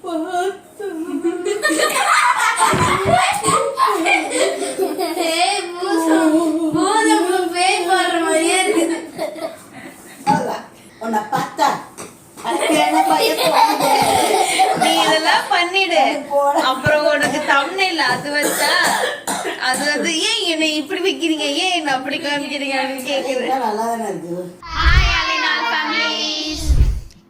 நீ இதெல்லாம் பண்ணிடு, அப்புறம் உனக்கு தம்ப்நெயில் அது வச்சா அது வந்து ஏன் என்னை இப்படி வைக்கிறீங்க, ஏன் என்ன அப்படி காமிக்கிறீங்க அப்படின்னு கேக்குது.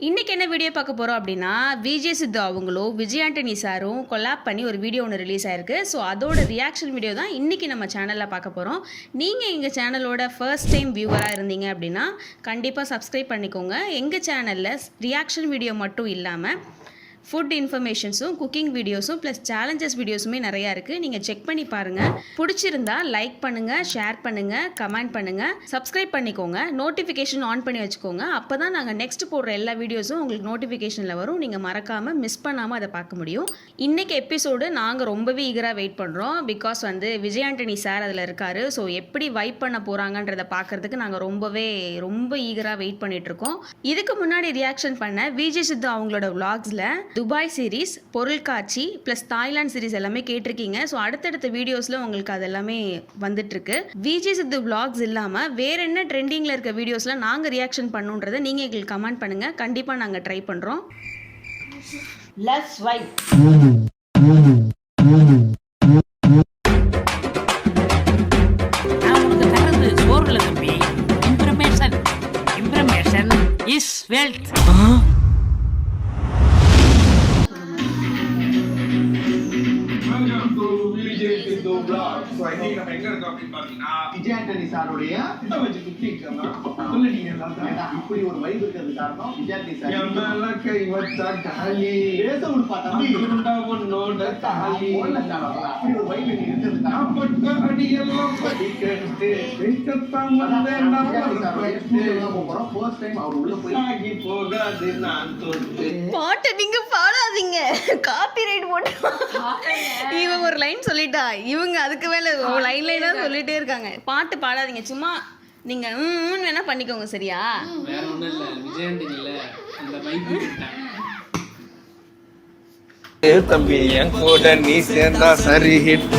இன்றைக்கி என்ன வீடியோ பார்க்க போகிறோம் அப்படின்னா, விஜய் சித்து அவங்களும் விஜய் ஆண்டனி சாரும் கொலாப் பண்ணி ஒரு வீடியோ ஒன்று ரிலீஸ் ஆயிருக்கு. ஸோ அதோட ரியாக்ஷன் வீடியோ தான் இன்றைக்கி நம்ம சேனலில் பார்க்க போகிறோம். நீங்கள் எங்கள் சேனலோட ஃபர்ஸ்ட் டைம் வியூவராக இருந்தீங்க அப்படின்னா கண்டிப்பாக சப்ஸ்கிரைப் பண்ணிக்கோங்க. எங்கள் சேனலில் ரியாக்ஷன் வீடியோ மட்டும் இல்லாமல் ஃபுட் இன்ஃபர்மேஷன்ஸும் குக்கிங் வீடியோஸும் ப்ளஸ் சேலஞ்சஸ் வீடியோஸுமே நிறையா இருக்குது. நீங்கள் செக் பண்ணி பாருங்கள். பிடிச்சிருந்தா லைக் பண்ணுங்கள், ஷேர் பண்ணுங்கள், கமெண்ட் பண்ணுங்கள், சப்ஸ்கிரைப் பண்ணிக்கோங்க, நோட்டிஃபிகேஷன் ஆன் பண்ணி வச்சுக்கோங்க. அப்போ தான் நாங்கள் நெக்ஸ்ட் போடுற எல்லா வீடியோஸும் உங்களுக்கு நோட்டிஃபிகேஷனில் வரும். நீங்கள் மறக்காமல் மிஸ் பண்ணாமல் அதை பார்க்க முடியும். இன்றைக்கி எபிசோடு நாங்கள் ரொம்பவே ஈகராக வெயிட் பண்ணுறோம். பிகாஸ் வந்து விஜய் ஆண்டனி சார் அதில் இருக்கார். ஸோ எப்படி வைப் பண்ண போகிறாங்கன்றதை பார்க்குறதுக்கு நாங்கள் ரொம்ப ஈகராக வெயிட் பண்ணிகிட்ருக்கோம். இதுக்கு முன்னாடி ரியாக்ஷன் பண்ண விஜய் சித்து அவங்களோட விளாக்ஸில் துபாய் சீரீஸ், பொருள்காட்சி ப்ளஸ் தாய்லாந்து சீரீஸ் எல்லாமே கேட்டிருக்கீங்க. ஸோ அடுத்தடுத்த வீடியோஸில் உங்களுக்கு அது எல்லாமே வந்துட்டுருக்கு. விஜய் சித்து விளாக்ஸ் இல்லாமல் வேறு என்ன ட்ரெண்டிங்கில் இருக்க வீடியோஸில் நாங்கள் ரியாக்ஷன் பண்ணுன்றதை நீங்கள் எங்களுக்கு கமெண்ட் பண்ணுங்கள். கண்டிப்பாக நாங்கள் ட்ரை பண்ணுறோம். விஜய் ஆண்டனி சாருடைய இப்படி ஒரு வைப் இருக்கிறது காரணம் விஜய் ஆண்டனி சார். அப்படி ஒரு வைப் இருக்கிறது பாட்டு நீங்க பாடாதீங்க, காப்பிரைட் போட்டு. இவங்க ஒரு லைன் சொல்லிட்டா, இவங்க அதுக்கு மேல லைனா சொல்லிட்டே இருக்காங்க. பாட்டு பாடாதீங்க, சும்மா நீங்க வேணா பண்ணிக்கோங்க. சரியா? வேற ஒண்ணும் இல்ல, விஜய் ஆண்டனி இல்ல, அந்த வைப் விட்டாங்க. தம்பி என் கூட நீ சேர்ந்தா சரி ஹிட்.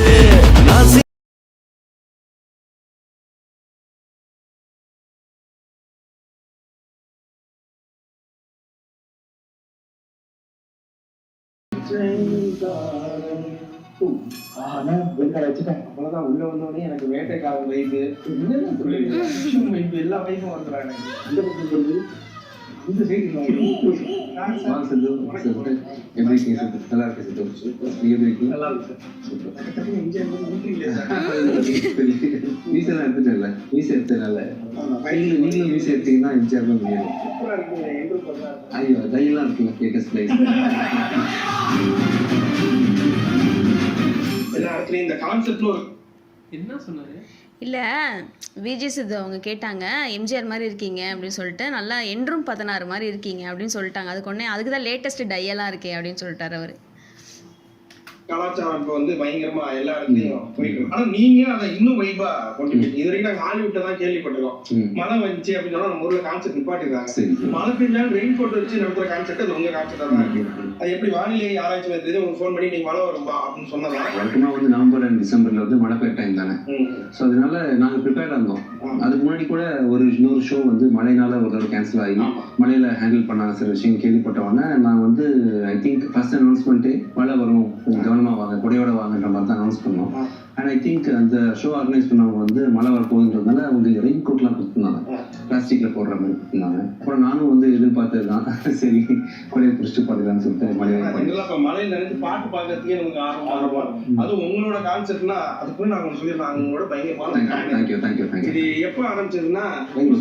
அவ்வளவுதான். உள்ள வந்தோடனே எனக்கு வேட்டைக்காரன் வைப்பு, எல்லா வைப்பும் வந்துடுறாங்க. இந்த பக்கம் சொல்லி இந்த சைடு இந்த கான்செப்ட்ல என்ன சொன்னாரு? இல்லை, விஜய் சித்து அவங்க கேட்டாங்க எம்ஜிஆர் மாதிரி இருக்கீங்க அப்படின்னு சொல்லிட்டு, நல்லா என்றும் 16 மாதிரி இருக்கீங்க அப்படின்னு சொல்லிட்டாங்க. அதுக்கு தான் லேட்டஸ்ட் டையெல்லாம் இருக்கே அப்படின்னு சொல்லிட்டாரு அவர். கலாச்சாரம் இப்ப வந்து பயங்கரமா எல்லா இடத்துலயும் போயிட்டு இருக்கு. ஆனா நீங்க அதை இன்னும் வைபா கொண்டு போய் இது வரைக்கும் நாங்க ஹாலிவுட்ல தான் கேள்விப்பட்டிருக்கோம். மழை வந்துச்சு அப்படின்னு சொன்னா நம்ம ஊர்ல கான்செப்ட் நிப்பாட்டிருக்காங்க. மழை பெஞ்சாலும் ரெயின் கோட் வச்சு நடத்துற கான்செப்ட் அது உங்க கான்செப்டா தான் இருக்கு. அது எப்படி வானிலை ஆராய்ச்சி மையத்துல உங்களுக்கு ஃபோன் பண்ணி நீங்க மழை வரும்பா அப்படின்னு சொன்னதா? வழக்கமா வந்து நவம்பர் அண்ட் டிசம்பர்ல வந்து மழை பெய்ய டைம் தானே. ஸோ அதனால நாங்க ப்ரிப்பேர்டா இருந்தோம். அதுக்கு முன்னாடி கூட இன்னொரு ஷோ வந்து மழைனால ஒரு தடவை கேன்சல் ஆகி மழையில ஹேண்டில் பண்ண சில விஷயம் கேள்விப்பட்டவொடனே நான் வந்து ஐ திங்க் ஃபர்ஸ்ட் அனௌன்ஸ்மெண்ட்டே மழை வரும், கவனமா வாங்க, கொடையோட வாங்கன்ற மாதிரி தான் அனௌன்ஸ் பண்ணோம். அண்ட் ஐ திங்க் அந்த ஷோ ஆர்கனைஸ் பண்ணவங்க வந்து மழை வரப்போகுதுன்றதுனால அவங்க ரெயின் கோட்லாம் கொடுத்துருந்தாங்க, பிளாஸ்டிக்ல போடுற மாதிரி கொடுத்துருந்தாங்க. அப்புறம் நானும் வந்து எதிர்பார்த்தது தான், சரி கொடையை பிடிச்சிட்டு பாடுறான்னு சொல்லிட்டு மழையில நினைச்சு பாட்டு பார்க்கறதுக்கே நமக்கு ஆர்வமா இருக்கும். அது உங்களோட கான்செப்ட்னா அதுக்கு நாங்க சொல்லிருந்தாங்க உங்களோட பயங்கரமான. தேங்க்யூ. இது எப்ப ஆரம்பிச்சதுன்னா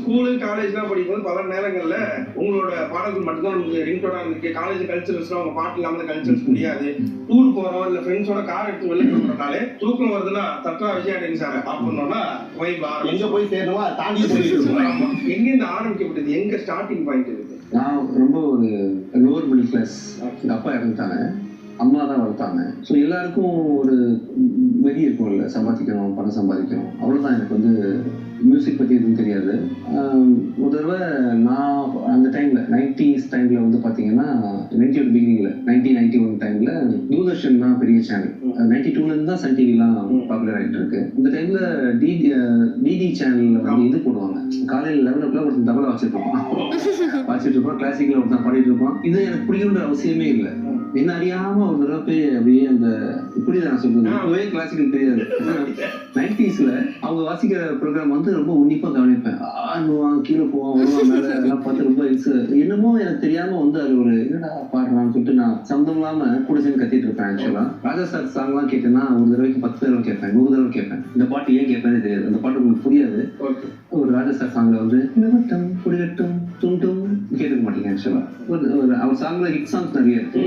ஸ்கூலு காலேஜ்லாம் படிக்கும்போது பல நேரங்கள்ல உங்களோட பாடல்கள் மட்டும்தான் நமக்கு ரிங்டோனா இருக்கு. காலேஜ் கல்ச்சரல்ஸ்லாம் உங்க பாட்டு இல்லாம கல்ச்சரல்ஸ் முடியாது. டூர் போறோம் இல்ல ஃப்ரெண்ட்ஸோட கார் எடுத்து வெளில போறதுனாலே தூக்கம் வருதுன்னா தட்டா விஜய் ஆண்டனி சார் அப்படின்னா வைப் எங்க போய் சேரணுமோ அதை தாண்டி போயிருக்கோம். எங்க இந்த ஆரம்பிக்கப்பட்டது, எங்க ஸ்டார்டிங் பாயிண்ட் இருக்கு? நான் ரொம்ப ஒரு லோவர் மிடில் கிளாஸ். எங்கள் அப்பா இறந்துட்டாங்க, அம்மா தான் வளர்த்தாங்க. ஸோ எல்லாருக்கும் ஒரு வெறி இருக்கும்ல, சம்பாதிக்கணும், பணம் சம்பாதிக்கணும், அவ்வளோதான் எனக்கு வந்து மியூசிக் பற்றி எதுவும் தெரியாது. ஒரு தடவை நான் அந்த டைமில் 90s டைமில் வந்து பார்த்தீங்கன்னா 98 பிகினிங்கில் 1991 டைமில் தூர்தர்ஷன் தான் பெரிய சேனல். 92லேருந்து தான் சன் டிவிலாம் பாப்புலர் ஆகிட்டு இருக்கு. இந்த டைமில் டிடி சேனலில் வந்து இது போடுவாங்க. காலையில் 11 o'clock ஒருத்தன் தபலா வச்சுட்டு இருப்போம். கிளாசிக்கில் ஒருத்தன் பாடிட்டு இருப்போம். இது எனக்கு பிடிக்கணுன்ற அவசியமே இல்லை. என்ன அறியாம ஒரு தடவை போய் அப்படியே அந்த இப்படி நான் சொல்றது கிளாசிக்கல் தெரியாது. 90sல அவங்க வாசிக்கிற ப்ரோக்ராம் வந்து ரொம்ப உன்னிப்பா கவனிப்பேன். ஆடுவான், கீழே போவான், வருவான், மேல எல்லாம் பார்த்து ரொம்ப என்னமோ எனக்கு தெரியாம வந்து அது ஒரு என்னடா பாடுறான்னு சொல்லிட்டு நான் சம்பந்தம் இல்லாம கூட சேர்ந்து கத்திட்டு இருப்பேன். ஆக்சுவலா ராஜா சார் சாங் எல்லாம் கேட்டேன்னா ஒரு தடவைக்கு 10 தடவை கேட்பேன், 100 தடவை கேட்பேன். இந்த பாட்டு ஏன் கேட்பேன்னு தெரியாது. அந்த பாட்டு உங்களுக்கு புரியாது. ஒரு ராஜா சார் சாங்ல வந்து குடிகட்டும் துண்டும் கேட்டுக்க மாட்டீங்க. ஆக்சுவலா அவர் சாங்ல ஹிட் சாங்ஸ் நிறைய இருக்கு.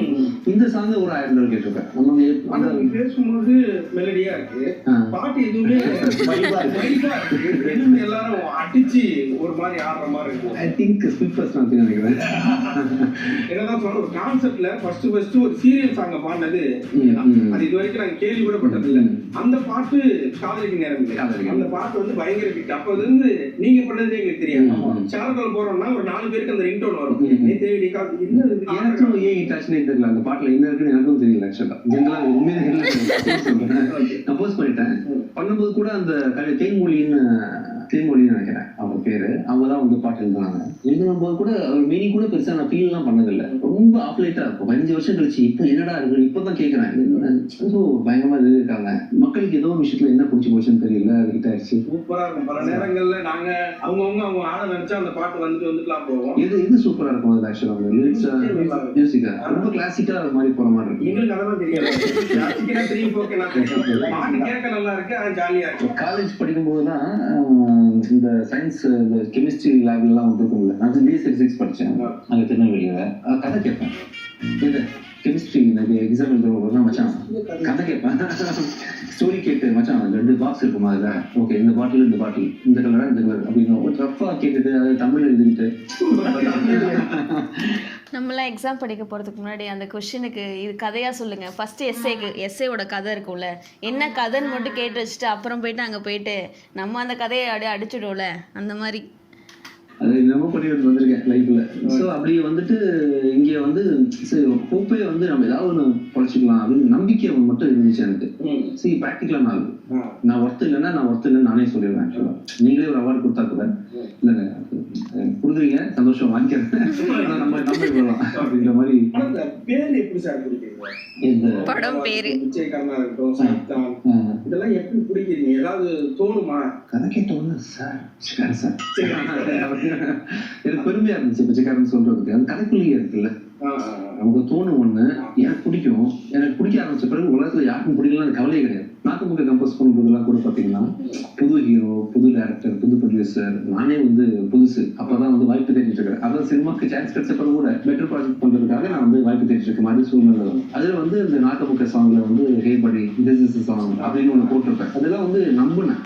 இந்த சாங் ஒரு 1000 தடவை கேட்டிருப்பேன். நம்ம பேசும்போது மெலடியா இருக்கு, பாட்டு எதுவுமே எல்லாரும் அடிச்சு ஒரு மாதிரி ஆடுற மாதிரி இருக்கு. ஐ திங்க் ஸ்பீக்கர்ஸ் நான் நினைக்கிறேன். என்னதான் சொல்ற ஒரு கான்செப்ட்ல ஃபர்ஸ்ட் ஒரு சீரியல் சாங்க பாடினது அது இது வரைக்கும் நாங்க கேள்வி கூட பட்டது இல்லை. அந்த பாட்டு காதலிக்கு நேரம் இல்லை. அந்த பாட்டு வந்து பயங்கர ஹிட். அப்ப அது வந்து நீங்க பண்ணதே எங்களுக்கு தெரியாது. சேனல் போறோம்னா ஒரு 4 பேருக்கு அந்த ரிங்டோன் வரும். எனக்கும் ஏன் ஹிட் ஆச்சுன்னே தெரியல. அந்த பாட்டுல என்ன இருக்குன்னு எனக்கும் தெரியல. ஆக்சுவலா ஜென்ரலா உண்மையில கம்போஸ் பண்ணிட்டேன். பண்ணும்போது கூட அந்த தேன்மொழின்னு நினைக்கிறேன் அவங்க பேரு. அவங்க தான் வந்து பாட்டு எழுதுனாங்க. எழுதும் போது கூட ஒரு மீனிங் கூட பெருசா நான் ஃபீல் எல்லாம் பண்ணதில்லை. ரொம்ப ஆப்லேட்டா இருக்கும். 15 வருஷம் கழிச்சு இப்போ என்னடா இருக்கு இப்பதான் கேட்கறேன். பயங்கரமா எழுதிருக்காங்க. மக்களுக்கு ஏதோ ஒரு விஷயத்துல என்ன பிடிச்சி போச்சுன்னு தெரியல. அது கிட்ட ஆயிடுச்சு. சூப்பரா இருக்கும். பல நேரங்கள்ல நாங்க அவங்க ஆட நினைச்சா அந்த பாட்டு வந்துட்டுலாம் போவோம். இது சூப்பரா இருக்கும். அது ஆக்சுவலா லிரிக்ஸ் மியூசிக்கா ரொம்ப கிளாசிக்கா அது மாதிரி போற மாதிரி இருக்கும். எங்களுக்கு அதெல்லாம் தெரியாது. பாட்டு கேட்க நல்லா இருக்கு, அது ஜாலியா இருக்கு. காலேஜ் படிக்கும் போதுதான் இந்த சயின்ஸ் இந்த கெமிஸ்ட்ரி லேப் எல்லாம் வந்துருக்கும்ல. நான் BS6 படித்தேன் அங்கே திருநெல்வேலியில். கதை கேட்பேன். இந்த கெமிஸ்ட்ரி எனக்கு எக்ஸாம் எழுதுறவங்க மச்சான் கதை கேட்பேன். ஸ்டோரி கேட்டு மச்சான் 2 பாக்ஸ் இருக்குமா அதில், ஓகே இந்த பாட்டில் இந்த கலரா இந்த கலர் அப்படின்னு ரஃபாக கேட்டுட்டு அது தமிழ் எழுதிட்டு. நம்மளாம் எக்ஸாம் படிக்க போகிறதுக்கு முன்னாடி அந்த கொஷினுக்கு இது கதையாக சொல்லுங்கள் ஃபஸ்ட்டு எஸ்ஏயோட கதை இருக்கும்ல, என்ன கதைன்னு மட்டும் கேட்டு வச்சுட்டு அப்புறம் போயிட்டு அங்கே போயிட்டு நம்ம அந்த கதையை அப்படியே அடிச்சுடுவோம்ல, அந்த மாதிரி. அது என்னமோ பண்ணிட்டு வந்திருக்கேன் லைஃப்ல. ஸோ அப்படி வந்துட்டு இங்கே வந்து சரி ஹோப்பே வந்து நம்ம ஏதாவது ஒன்று பொழைச்சிக்கலாம் அப்படின்னு நம்பிக்கை மட்டும் இருந்துச்சு எனக்கு. சரி ப்ராக்டிக்கலாக நான் ஒர்த்து இல்லைன்னா நான் ஒர்த்து இல்லைன்னு நானே சொல்லிடுவேன். ஆக்சுவலாக நீங்களே ஒரு அவார்டு கொடுத்தா கூட இல்லைங்க கொடுக்குறீங்க சந்தோஷம் வாங்கிக்கிறேன் நம்ம விடலாம் அப்படின்ற மாதிரி. பேர் எப்படி சார் பிடிக்கிறீங்க? இந்த படம் பேரு விஜயகாந்தா இருக்கட்டும், இதெல்லாம் எப்படி பிடிக்கிறீங்க? ஏதாவது தோணுமா? கதை கேட்டோன்னு சார் எனக்கு பெருமையா இருந்துச்சு பிச்சைக்காரன் சொல்றதுக்கு. அந்த கதைக்குள்ளேயே இருக்குல்ல நமக்கு தோணும் ஒண்ணு எனக்கு பிடிக்கும். எனக்கு பிடிக்க ஆரம்பிச்ச பிறகு உலகத்துல யாருக்கும் பிடிக்கலாம் கவலையே கிடையாது. நாட்டுமுக கம்போஸ் பண்ணும்போதெல்லாம் கூட பாத்தீங்கன்னா புது ஹீரோ, புது டைரக்டர், புது ப்ரொடியூசர், நானே வந்து புதுசு அப்பதான் வந்து வாய்ப்பு தேடிட்டு இருக்கிறேன். அதாவது சினிமாக்கு சான்ஸ் கிடைச்ச பிறகு கூட பெட்டர் ப்ராஜெக்ட் பண்றதுக்காக நான் வந்து வாய்ப்பு தேடிட்டு இருக்க மாதிரி சூழ்நிலை. அதுல வந்து இந்த நாட்டுமுக சாங்ல வந்து ஹே படி திஸ் இஸ் சாங் அப்படின்னு ஒண்ணு போட்டிருப்பேன். அதெல்லாம் வந்து நம்பினேன்.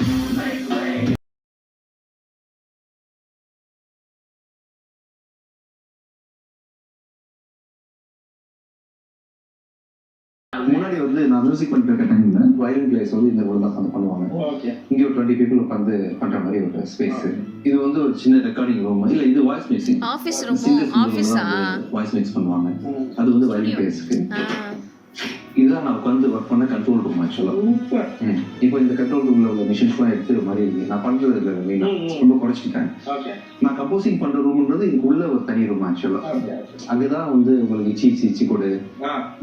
முன்னாடி வந்து நான் மியூசிக் பண்ணிட்டு இருக்க டைம்ல வயலின் பிளேஸ் வந்து இந்த ஊர்ல தான் பண்ணுவாங்க. இங்க ஒரு 20 people உட்காந்து பண்ற மாதிரி ஒரு ஸ்பேஸ். இது வந்து ஒரு சின்ன ரெக்கார்டிங் ரூம். இல்ல இது வாய்ஸ் மிக்சிங் ஆபீஸ் ரூம். ஆபீஸா வாய்ஸ் மிக்ஸ் பண்ணுவாங்க. அது வந்து வயலின் பிளேஸ்க்கு. இதுதான் நான் உட்காந்து ஒர்க் பண்ண கண்ட்ரோல் ரூம். ஆக்சுவலா இப்போ இந்த கண்ட்ரோல் ரூம்ல உள்ள மிஷின்ஸ்லாம் எடுத்து மாதிரி இருக்கு. நான் பண்றது இல்லை மெயினா ரொம்ப குறைச்சிட்டேன். நான் கம்போசிங் பண்ற ரூம்ன்றது இதுக்குள்ள ஒரு தனி ரூம். ஆக்சுவலா அங்கதான் வந்து உங்களுக்கு இச்சி கொடு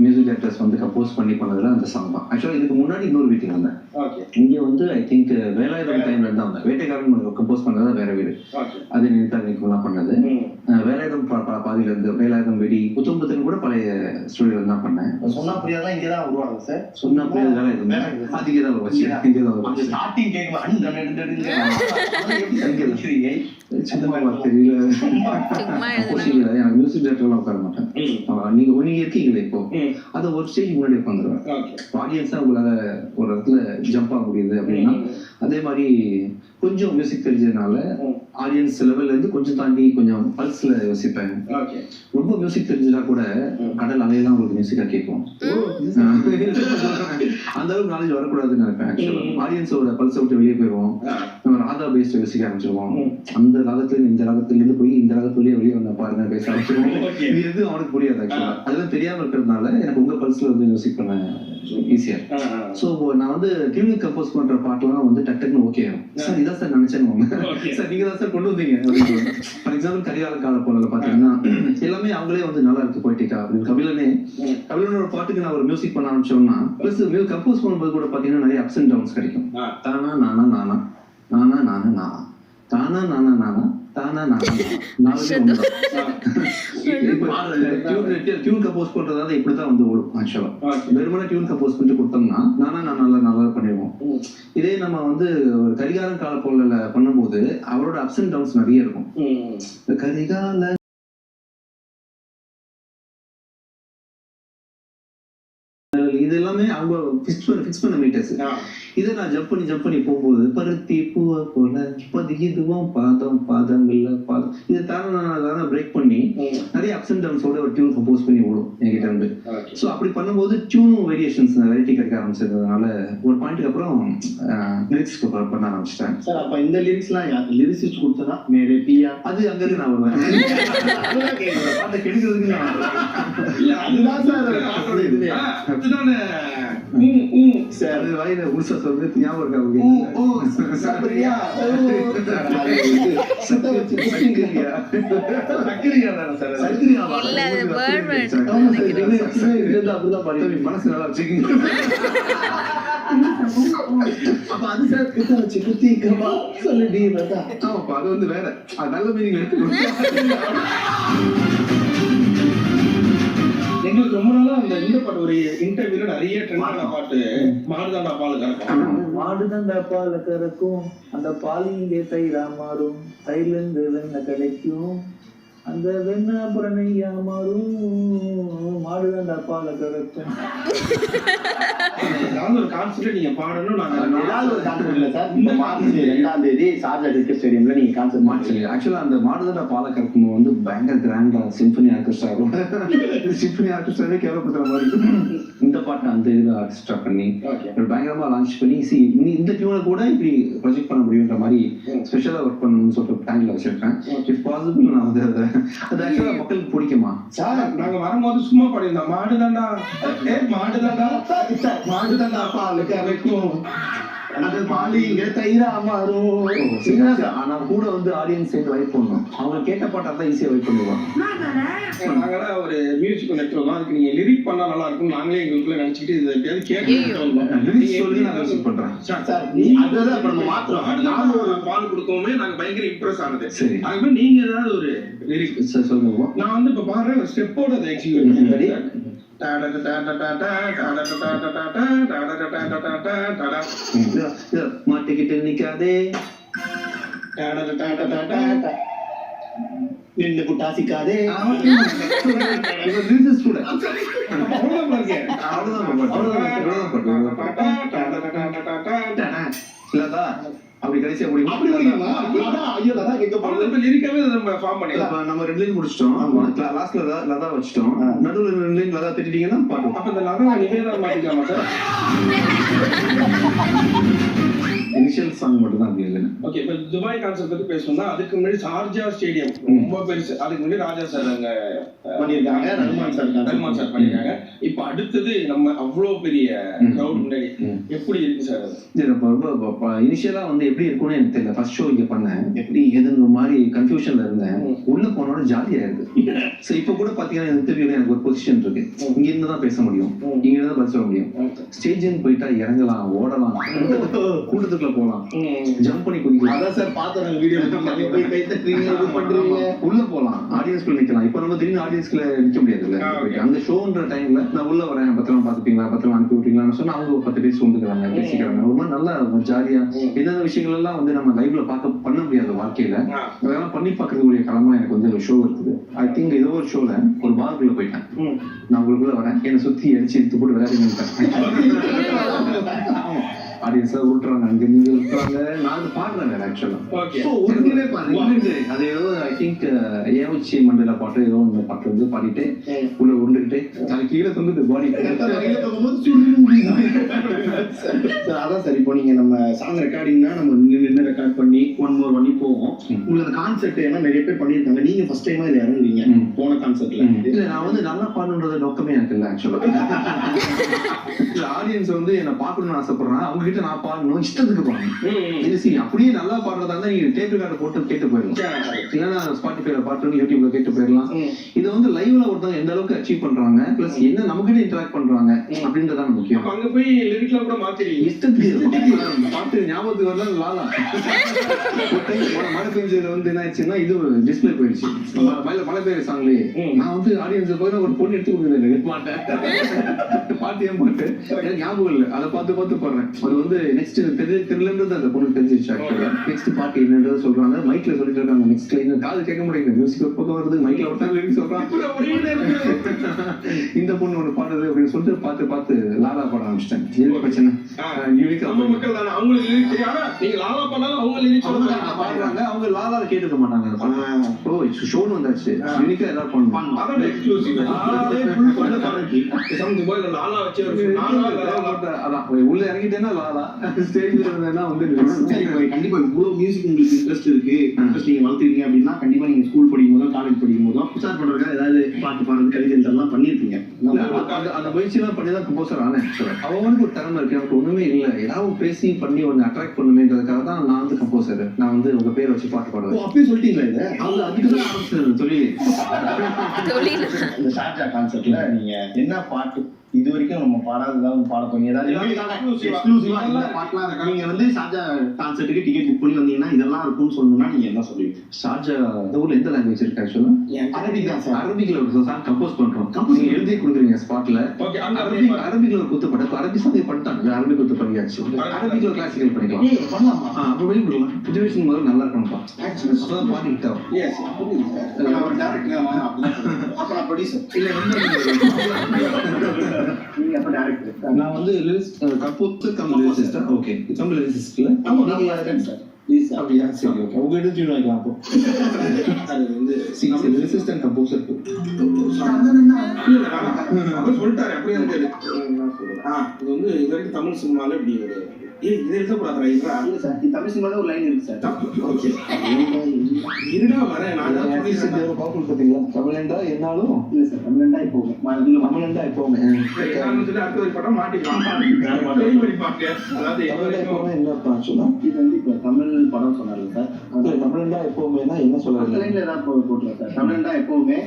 மியூசிக் டைரக்டர்ஸ் வந்து கம்போஸ் பண்ணதுல அந்த சாங் தான். ஆக்சுவலா இதுக்கு முன்னாடி இன்னொரு வீட்டுக்கு வந்தேன். இங்க வந்து ஐ திங்க் வேலாயுதம் டைம்ல இருந்தா வந்தேன். வேட்டைக்காரன் கம்போஸ் பண்ணதான் வேற வீடு. அது நினைத்தாலாம் பண்ணது. வேலாயுதம் பாதியில இருந்து வேலாயுதம் வெடி புத்தம்பத்தின் கூட பழைய ஸ்டுடியோல தான் பண்ணேன். சொன்னா புரியாதான் இங்கதான் வருவாங்க சார். சொன்னா புரியாத அதுக்கேதான் வச்சு ஸ்டார்டிங் கேட்கலாம். எனக்கு மியூசிக் டைரக்டர்லாம் உட்கார மாட்டேன். நீங்க இருக்கீங்களே இப்போ அதை ஒரு ஸ்டேஜ் முன்னாடி உட்காந்துருவேன். ஆடியன்ஸா உங்களால ஒரு இடத்துல ஜம்ப் ஆக முடியுது அப்படின்னா அதே மாதிரி கொஞ்சம் மியூசிக் தெரிஞ்சதுனால ஆடியன்ஸ் லெவல்ல இருந்து கொஞ்சம் தாண்டி கொஞ்சம் பல்ஸ்ல யோசிப்பேன். ஓகே. ரொம்ப மியூசிக் தெரிஞ்சதா கூட கடல் அலையெல்லாம் உங்களுக்கு மியூசிக்கா கேட்கும். அந்த அளவுக்கு நாலேஜ் வரக்கூடாதுன்னு நினைப்பேன். ஆக்சுவலா ஆடியன்ஸோட பல்ஸை விட்டு வெளியே போயிடுவோம். நம்ம ராகா பேஸ்ட் யோசிக்க ஆரம்பிச்சிருவோம். அந்த ராகத்துல இந்த ராகத்துல இருந்து போய் இந்த ராகத்துலயே வெளியே வந்த பாருங்க பேச ஆரம்பிச்சிருவோம். இது எதுவும் அவனுக்கு புரியாது. ஆக்சுவலா அதெல்லாம் தெரியாம இருக்கிறதுனால எனக்கு உங்க பல்ஸ்ல வந்து மியூசிக் பண்ண ஈஸியா. சோ நான் வந்து டியூனிங் கம்போஸ் பண்ற பாட்டுலாம் வந்து டக்குன்னு ஓகே சார் இதான் சார் நினைச்சேன்னு சார் நீங்க தான் சார் கொண்டு வந்தீங்க. ஃபார் எக்ஸாம்பிள் கரிகால கால போல பாத்தீங்கன்னா எல்லாமே அவங்களே வந்து நல்லா இருக்கு போயிட்டிக்கா அப்படின்னு கபிலனோட பாட்டுக்கு நான் ஒரு மியூசிக் பண்ண ஆரம்பிச்சோம்னா பிளஸ் கம்போஸ் பண்ணும்போது கூட பாத்தீங்கன்னா நிறைய அப்ஸ் அண்ட் டவுன்ஸ் கிடைக்கும். தானா நானா நானா நானா நானா நானா தானா நானா நானா தானா நானா டியூன் கம்போஸ் பண்றதால இப்படிதான் வந்து ஓடும். ஆக்சுவலா வெறுமனே டியூன் கம்போஸ் பண்ணி கொடுத்தோம்னா நானா நல்லா பண்ணிடுவோம். இதே நம்ம வந்து ஒரு கரிகாலன் கால போல பண்ணும்போது அவரோட அப்ஸ் அண்ட் டவுன்ஸ் நிறைய இருக்கும். கரிகால இது எல்லாமே அவங்க ஃபிக்ஸ் பண்ண மீட்டர்ஸ். இதை நான் ஜம்ப் பண்ணி போகும்போது பருத்தி பூவை போல இதுவும் பாதம் இல்ல பாதம் இதை தானே பிரேக் பண்ணி நிறைய அப்ஸ் அண்ட் டவுன்ஸோட ஒரு டியூன் கம்போஸ் பண்ணி ஓடும் என்கிட்ட இருந்து. ஸோ அப்படி பண்ணும்போது டியூனும் வேரியேஷன்ஸ் வெரைட்டி கிடைக்க ஆரம்பிச்சதுனால ஒரு பாயிண்ட்டுக்கு அப்புறம் லிரிக்ஸ் பண்ண ஆரம்பிச்சிட்டேன். சார் அப்ப இந்த லிரிக்ஸ்லாம் லிரிக்ஸிஸ்ட் கொடுத்ததா மேரே பியா அது அங்க இருந்து நான் வருவேன். பாட்டை கெடுக்கிறதுக்கு நான் அதுதான் சார் அதுதானே சார் அது வாயில உருசா சொல்றது ஞாபகம் இருக்கா? மனசு நல்லா வச்சுக்கீங்க. அப்ப அது சார் கிட்ட வச்சு குத்திக்கமா சொல்லிடி. ஆமாப்பா அது வந்து வேற அது நல்ல மீனிங் எடுத்து எங்களுக்கு ரொம்ப நாளா இந்த பாட்டு ஒரு இன்டர்வியூல நிறைய ட்ரெண்டான பாட்டு மாடுதாண்டா பால் கறக்கும். மாடுதாண்டா பால் கறக்கும் அந்த பால் இங்கே தயிரா மாறும் தயிர்ல இருந்து வெண்ணெய் கிடைக்கும் அந்த வெண்ணெய் அப்புறம் நெய்யா மாறும் மாடுதாண்டா பால் கறக்கும். ஏதாவது ஒரு கான்செப்ட் நீங்க பாடணும். நாங்க ஏதாவது ஒரு கான்செப்ட் இல்ல சார். இந்த மார்ச் 2ஆம் தேதி ஷார்ஜா கிரிக்கெட் ஸ்டேடியம்ல நீங்க கான்செப்ட் மார்ச் ஆக்சுவலா அந்த மாடுதாண்டா பால கறக்கும் வந்து பயங்கர கிராண்டா சிம்பனி ஆர்கெஸ்ட்ரா சிம்பனி ஆர்கெஸ்ட்ராவே கேவலப்படுத்துற மாதிரி இந்த பாட்டு அந்த இதுல ஆர்கெஸ்ட்ரா பண்ணி பயங்கரமா லான்ச் பண்ணி இந்த டியூனை கூட இப்படி ப்ரொஜெக்ட் பண்ண முடியுன்ற மாதிரி ஸ்பெஷலா ஒர்க் பண்ணணும்னு சொல்லிட்டு பிளான்ல வச்சிருக்கேன். இஃப் பாசிபிள் நான் வந்து அது ஆக்சுவலா மக்களுக்கு பிடிக்குமா சார்? நாங்க வரும்போது சும்மா பாடிருந்தோம் மாடுதாண்டா மாடுதாண்டா பால் கறக்கும் அந்த பால் இங்க தயிரா மாறும். ஆனா கூட வந்து ஆடியன்ஸ் சேர்ந்து வைப் பண்ணணும். அவங்க கேட்ட பாட்டா தான் ஈஸியா வைப் பண்ணுவாங்க. நாங்களா ஒரு மியூசிக் எடுத்துருந்தோம். அதுக்கு நீங்க லிரிக் பண்ணா நல்லா இருக்கும். நாங்களே எங்களுக்குள்ள நினைச்சிட்டு இதை எப்படியாவது கேட்டு பண்றேன் சார். அதுதான் இப்ப நம்ம மாத்திரம் நாங்க ஒரு பால் கொடுக்கவுமே நாங்க பயங்கர இம்ப்ரெஸ் ஆனது. சரி அதுக்கு நீங்க ஏதாவது ஒரு லிரிக் சொல்லுங்க. நான் வந்து இப்ப பாடுறேன் ஸ்டெப்போட அதை எக்ஸிக்யூட் மாட்டிக்கிட்டு நிக்காதே நின்று குட்டாசிக்காதே அப்படி கடைசியா நம்ம 2 லைன் முடிச்சிட்டோம். லாஸ்ட்ல லதா வச்சிட்டோம். நடுவுல 2 லைன் லதா திட்டிட்டீங்கன்னா பாட்டு. அப்ப இந்த லதா நிவேதா மாத்திக்கலாமா சார்? இனிஷியல் சாங் மட்டும் தான் அப்படி இல்லை. ஓகே. இப்ப துபாய் கான்செப்ட் பத்தி பேசணும்னா அதுக்கு முன்னாடி ஷார்ஜா ஸ்டேடியம் ரொம்ப பெருசு. அதுக்கு முன்னாடி ராஜா சார் அங்க பண்ணிருக்காங்க, ரஹ்மான் சார் பண்ணிருக்காங்க. இப்ப அடுத்தது நம்ம அவ்வளவு பெரிய கிரவுட் முன்னாடி எப்படி இருக்கு சார்? இனிஷியலா வந்து எப்படி இருக்கும்னு எனக்கு தெரியல. ஃபர்ஸ்ட் ஷோ இங்க பண்ணேன், எப்படி எதுன்ற மாதிரி கன்ஃபியூஷன்ல இருந்தேன். உள்ள போனோட ஜாலியா இருக்கு. சோ இப்ப கூட பாத்தீங்கன்னா இன்டர்வியூல எனக்கு ஒரு பொசிஷன் இருக்கு. இங்க இருந்து தான் பேச முடியும், இங்க இருந்து தான் பதில் சொல்ல முடியும். ஸ்டேஜ்னு போயிட்டா இறங்கலாம், ஓடலாம், கூட்டத்துக்குள்ள போலாம், ஜம்ப் பண்ணி குதிக்கலாம். அதான் சார் பார்த்தோம் வீடியோ பண்றீங்க. உள்ள போலாம், ஆடியன்ஸ்குள்ள நிக்கலாம். இப்ப நம்ம திடீர்னு ஆடியன்ஸ்குள்ள நிக்க முடியாதுல்ல. அந்த ஷோன்ற டைம்ல நான் உள்ள வரேன், பத்திரம் பாத்துப்பீங்களா, பத்திரம் அனுப்பி விட்டீங்களான்னு சொன்னா அவங்க ஒரு 10 பேர் வந்துக்கிறாங்க, பேசிக்கிறாங்க. ரொம்ப நல்லா ஜாலியா எந்தெந்த விஷயங்கள் எல்லாம் வந்து நம்ம லைவ்ல பண்ண முடியாது வாழ்க்கையில. அதெல்லாம் பண்ணி பாக்குறதுக்குரிய களமா எனக்கு வந்து ஒரு ஷோ இருக்குது. ஐ திங்க் ஏதோ ஒரு ஷோல ஒரு பார்க்குள்ள போயிட்டேன். நான் உங்களுக்குள்ள வரேன், என்னை சுத்தி அடிச்சு எடுத்து போட்டு விளையாடுங்க. ஆடியன்ஸ் உருட்டுறாங்க, அங்க நீங்க உருட்டுறாங்க, நான் பாடுறேன் ஆக்சுவலா. ஓகே ஒருங்கிலே பாருங்க. அது ஏதோ ஐ திங்க் ஏன் உச்சி மண்டல பாட்டு ஏதோ இந்த பாட்டு வந்து பாடிட்டு உள்ள உருண்டுகிட்டு அது கீழே தொங்குது பாடி. அதான் சார், இப்போ நீங்க நம்ம சாங் ரெக்கார்டிங்னா நம்ம நின்று ரெக்கார்ட் பண்ணி ஒன் மோர் பண்ணி போவோம். உங்களுக்கு அந்த கான்செப்ட் ஏன்னா நிறைய பேர் பண்ணியிருக்காங்க, நீங்க ஃபர்ஸ்ட் டைமா இதை இறங்குவீங்க போன கான்செப்ட்ல. இல்ல நான் வந்து நல்லா பாடணுன்றது நோக்கமே எனக்கு இல்லை ஆக்சுவலா. ஆடியன்ஸ் வந்து என்ன பாக்கணும்னு ஆசைப்படுறாங்க, அவங்க கிட்ட நான் பாடணும், இஷ்டத்துக்கு பாடணும். அப்படியே நல்லா பாடுறதா இருந்தா நீங்க டேப் ரெக்கார்டு போட்டு கேட்டு போயிடலாம், இல்லைன்னா ஸ்பாட்டிஃபைல பாட்டு யூடியூப்ல கேட்டு போயிடலாம். இது வந்து லைவ்ல ஒருத்தவங்க எந்த அளவுக்கு அச்சீவ் பண்றாங்க, பிளஸ் என்ன நமக்கிட்ட இன்டராக்ட் பண்றாங்க அப்படின்றதான் முக்கியம். அங்க போய் லிரிக்லாம் கூட மாத்திடுவீங்க. இஷ்டத்துக்கு பாட்டு ஞாபகத்துக்கு வரல லாலா மழை பெஞ்சதுல வந்து என்ன ஆச்சுன்னா இது டிஸ்பிளே போயிடுச்சு. மழை பெய்யுற சாங்லயே நான் வந்து ஆடியன்ஸ் போய் ஒரு பொண்ணு எடுத்து கொடுக்குறேன் மாட்டேன், பாட்டு ஏன் பாட்டு எனக்கு ஞாபகம் இல்லை, அதை பார்த்து பார்த்து பாடுறேன். அது வந்து நெக்ஸ்ட் தெரியலன்றது அந்த பொண்ணு தெரிஞ்சிருச்சு. ஆக்சுவலா நெக்ஸ்ட் பாட்டு என்னன்றது சொல்றாங்க, மைக்ல சொல்லிட்டு இருக்காங்க. நெக்ஸ்ட் லைன் காது கேட்க முடியல, மியூசிக் ஒரு பக்கம் வருது, மைக்ல ஒருத்தர் சொல்றான் இந்த பொண்ணு ஒண்ணு பாடுறது அப்படின்னு சொல்லிட்டு பார்த்து பார்த்து லாலா பாட ஆரம்பிச்சிட்டேன். எது பிரச்சனை மக்கள் தானே அவங்களுக்கு lyrics தெரியும். ஆனா நீங்க லாலா பண்ணாலும் அவங்க லிரிக்ஸ் பாடுறாங்க, அவங்க லாலா கேட்டுக்க மாட்டாங்க. ஓ ஷோன் வந்தாச்சு, யூனிக்கா ஏதாவது பண்ணணும். அதான் எக்ஸ்க்ளூசிவ். லாலாவே ஃபுல் பண்ண பாருங்க. சம்திங் போய் லாலா வச்சு அதான் உள்ள இறங்கிட்டேன்னா லாலா, ஸ்டேஜ்ல இருந்தேன்னா வந்து கண்டிப்பா இவ்வளவு மியூசிக் உங்களுக்கு இன்ட்ரெஸ்ட் இருக்கு, இன்ட்ரெஸ்ட் நீங்க வளர்த்துருக்கீங்க அப்படின்னா கண்டிப்பா நீங்க ஸ்கூல் படிக்கும் போதோ காலேஜ் படிக்கும் போதோ ஸ்டார்ட் பண்றதுக்காக ஏதாவது பாட்டு பாடுறது கவிதை எல்லாம் பண்ணிருப்பீங்க. அந்த முயற்சி எல்லாம் பண்ணிதான் கம்போசர் ஆனேன். அவனுக்கு ஒரு திறமை இருக்கு, எனக்கு ஒண்ணுமே இல்லை, ஏதாவது பேசி பண்ணி ஒன்னு அட்ராக்ட் பண்ணுமேன்றதுக்காக தான் நான் வந்து கம்போசர், நான் வந்து உங்க பேரை வச்சு பாட்டு பாடுவேன். அப்பயே சொல்லிட்டீங்களா இதை? அவங்க அதுக்குதான் ஆரம்பிச்சது தொழில். இந்த ஷார்ஜா கான்செப்ட்ல நீங்க என்ன பாட்டு இது வரைக்கும் நம்ம பாடாததான் பாட போறீங்க, ஏதாவது எக்ஸ்க்ளூசிவா இந்த பாட்டுலாம் இருக்கா? நீங்க வந்து ஷார்ஜா கான்செர்ட்டுக்கு டிக்கெட் புக் பண்ணி வந்தீங்கன்னா இதெல்லாம் இருக்கும்னு சொல்லணும்னா நீங்க என்ன சொல்லுவீங்க? ஷார்ஜா இந்த ஊர்ல எந்த லாங்குவேஜ் இருக்கு ஆக்சுவலா? அரபிக் தான் சார். அரபிக்ல ஒரு சாங் கம்போஸ் பண்றோம், நீங்க எழுதி கொடுக்குறீங்க ஸ்பாட்ல. அரபிக்ல ஒரு குத்து படம், அரபி சாங் பண்ணிட்டாங்க, அரபி குத்து பண்ணியாச்சு. அரபிக்ல கிளாசிக்கல் பண்ணிக்கலாம், பண்ணலாமா? அப்ப வெளியே கொடுக்கலாம். சிச்சுவேஷன் முதல்ல நல்லா இருக்கணும்ப்பா, அப்பதான் பாடிக்கிட்டு ஆகும். ஒரு டைரக்டர் அப்படிதான் ப்ரொடியூசர் இல்ல நீங்க அப்ப டைரக்டர். நான் வந்து composer cum lyricist. Okay cum லிரிசிஸ்ட்ல நீங்க சார் அப்படியா? சரி ஓகே, உங்க கிட்ட டியூன் வாங்கிக்கலாம். அப்போ அது வந்து லிரிசிஸ்ட் அண்ட் கம்போசர் டு அவர் சொல்லிட்டாரு. அப்படியே இருக்காது. இது வந்து இது வரைக்கும் தமிழ் சினிமால இப்படி ஒரு இது எழுதக்கூடாது. இல்ல சார், தமிழ் சினிமால ஒரு லைன் இருக்கு சார். ஓகே இருடா வரேன் நான் பாப்புலர் பாத்தீங்களா? தமிழண்டா என்னாலும் இல்ல சார், தமிழண்டா எப்போவுமே தமிழண்டா எப்பவுமே அடுத்த ஒரு படம் மாட்டிக்கலாம். அதாவது என்ன ஆக்சுவலா இது வந்து இப்ப தமிழ் படம் சொன்னார்ல சார், தமிழண்டா எப்பவுமேனா என்ன சொல்றாரு? லைன்ல ஏதாவது போட்டுருக்கேன் சார். தமிழண்டா எப்பவுமே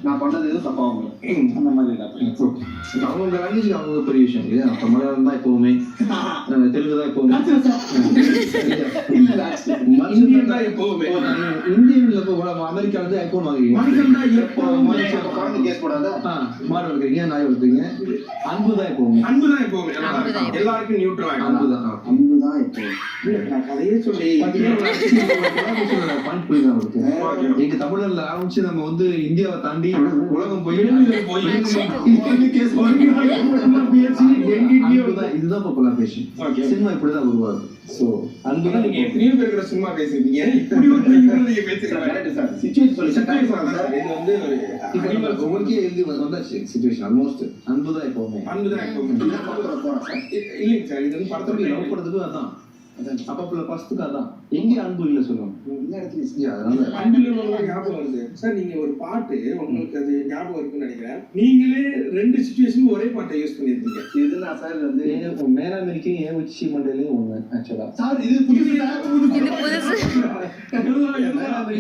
நான் பண்ணது எதுவும் தப்பாகும் அந்த மாதிரி அவங்க லாங்குவேஜ் அவங்க பெரிய விஷயம் இல்லையா? தமிழ் தான் எப்பவுமே, தெலுங்கு தான் எப்பவுமே, இந்தியன்ல அமெரிக்கா வந்து ஐபோன் வாங்குறீங்க, கேஸ் போடாத மாடு வளர்க்குறீங்க, நாய் வளர்க்குறீங்க, அன்புதான் எப்பவுமே. அன்புதான் எப்பவுமே எல்லாருக்கும் நியூட்ரல். அன்புதான் எப்பவுமே. நான் கதையே சொல்லி எங்க தமிழர்ல ஆரம்பிச்சு நம்ம வந்து இந்தியாவை தாண்டி உலகம் போய் இதுதான் கொலாபரேஷன். சினிமா இப்படிதான் உருவாகுது. சோ அன்புதான். நீங்க எத்தனையோ பேர் சினிமா பேசுறீங்க, இப்படி ஒரு நீங்க பேசுறீங்க சார். இது வந்து உங்களுக்கே எழுதி வந்தாச்சு சிச்சுவேஷன் ஆல்மோஸ்ட். அன்புதான் எப்பவுமே, அன்புதான் எப்பவுமே. இல்லைங்க சார், இது வந்து படத்துல லவ் பண்றதுக்கு அதான், அப்பப்புல பசத்துக்கு அதான். எங்க அன்பு இல்ல சொல்லுவோம், ஞாபகம் வருது சார். நீங்க ஒரு பாட்டு உங்களுக்கு அது ஞாபகம் இருக்குன்னு நினைக்கிறேன், நீங்களே 2 சிச்சுவேஷன் ஒரே பாட்டை யூஸ் பண்ணிருக்கீங்க. இதுனா சார் வந்து மேனாமினிக்கு ஏன் உச்சி மண்டலே ஒண்ணு ஆக்சுவலா சார். இது புதுசு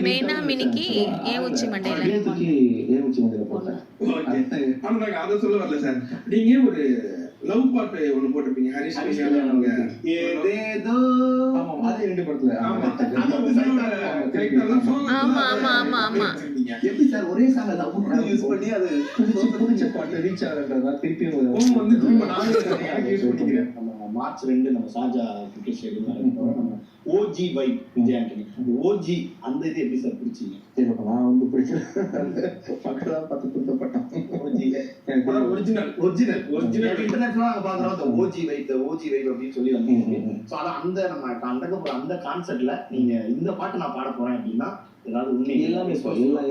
மேனாமினிக்கு ஏன் உச்சி மண்டையில ஏன் உச்சி மண்டையில போட்டேன். ஆனா நாங்க அதை சொல்ல வரல சார். நீங்க ஒரு லவ் பாட்டு ஒண்ணு போட்டிருப்பீங்க, ஹரிஷ் ஏதேதோ. அது 2 படத்துல. ஆமா ஆமா ஆமா ஆமா. எப்படி சார் ஒரே சாங் லவ் யூஸ் பண்ணி அது புடிச்ச பாட்டு ரீச் ஆகிறதா திருப்பி மார்ச் 2 நம்ம Sharjah cricket stadium OG by Vijay Antony. OG அந்த இது எப்படி சார் பிடிச்சீங்க? நான் வந்து பிடிக்கிறேன் பக்கத்துல 10 கொடுத்த பட்டம். ஓஜி எனக்கு ஒரிஜினல் இன்டர்நேஷனலா பாக்குறோம் அந்த ஓஜி வைப் அப்படின்னு சொல்லி வந்து சோ அத அந்த நம்ம அந்த கான்செப்ட்ல நீங்க இந்த பாட்டு நான் பாட போறேன் அப்படின்னா ஏதாவது உண்மை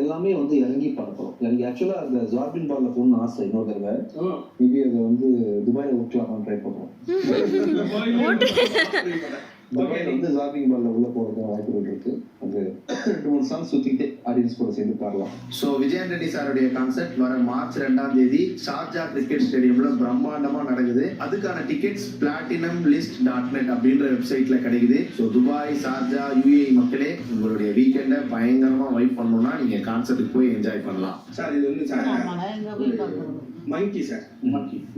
எல்லாமே வந்து இறங்கி பார்ப்போம். எனக்கு ஆக்சுவலா அந்த ஜார்பின் பால்ல போகணும்னு ஆசை இன்னொரு தடவை. மேபி அதை வந்து துபாயில விட்டுலாமான்னு ட்ரை பண்ணுவோம். துபாயில வந்து ஜார்பின் பால்ல உள்ள போறதுக்கு வாய்ப்புகள் இருக்கு. அது 2-3 சாங் சுத்திட்டு ஆடியன்ஸ் கூட சேர்ந்து பாடலாம். ஸோ விஜய் ஆண்டனி சாருடைய கான்செர்ட் வர மார்ச் 2ஆம் தேதி ஷார்ஜா கிரிக்கெட் ஸ்டேடியம்ல பிரம்மாண்டமா நடக்குது. அதுக்கான டிக்கெட்ஸ் platinumlist.net அப்படின்ற வெப்சைட்ல கிடைக்குது. ஸோ துபாய், ஷார்ஜா, UAE மக்களே உங்களுடைய வீக்கெண்டை பயங்கரமா வைப் பண்ணணும்னா நீங்க கான்செர்ட்டுக்கு போய் என்ஜாய் பண்ணலாம். சார் இது வந்து சார் மங்கி சார்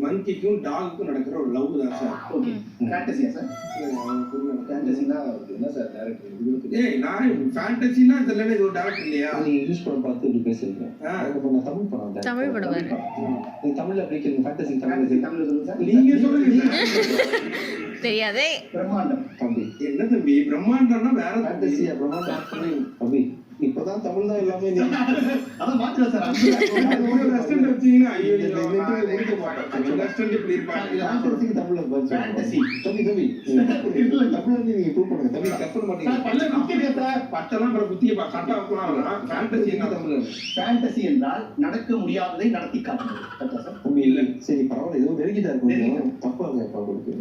மங்கிக்கும் டாகுக்கும் நடக்கிற ஒரு லவ் தான் சார். ஓகே ஃபேண்டசியா சார்? ஃபேண்டசினா என்ன சார் டைரக்டர்? ஏய் நான் ஃபேண்டசினா இதெல்லாம் இது ஒரு டைரக்டர் இல்லையா? நீங்க இங்கிலீஷ் படம் பார்த்து இப்படி பேசுறீங்க. அதுக்கு நான் தமிழ் படம் தமிழ் படம் வேற. நீங்க தமிழ்ல அப்படிங்க ஃபேண்டசி தமிழ்ல சொல்லுங்க சார். நீங்க சொல்லுங்க சார். தெரியாதே. பிரம்மாண்டம் தம்பி என்ன தம்பி பிரம்மாண்டம்னா வேற ஃபேண்டசியா பிரம்மாண்டம் தம்பி இப்பதான் தமிழ் தான் எல்லாமே. அத மாத்திர சார் ரெஸ்டாரன்ட் வச்சீங்கன்னா ஐயோ முடிக்க மாட்டோம். ரெஸ்டாரன்ட் இப்படி இருப்பாங்க. தமிழ்ல ஃபேண்டசி தம்பி இல்ல தமிழ்ல நீங்க ப்ரூவ் பண்ணுங்க. தம்பி கற்பனை மாட்டீங்க. பல்ல குத்தியே சார் பட்டெல்லாம் அப்புறம் குத்தியே சட்டை வைக்கலாம். ஃபேண்டசி என்ன தமிழ்ல? ஃபேண்டசி என்றால் நடக்க முடியாததை நடத்தி காட்டுறது சார். தம்பி இல்ல சரி பரவாயில்ல ஏதோ நெருங்கிட்டா இருக்கும். தப்பா இருக்கா உங்களுக்கு?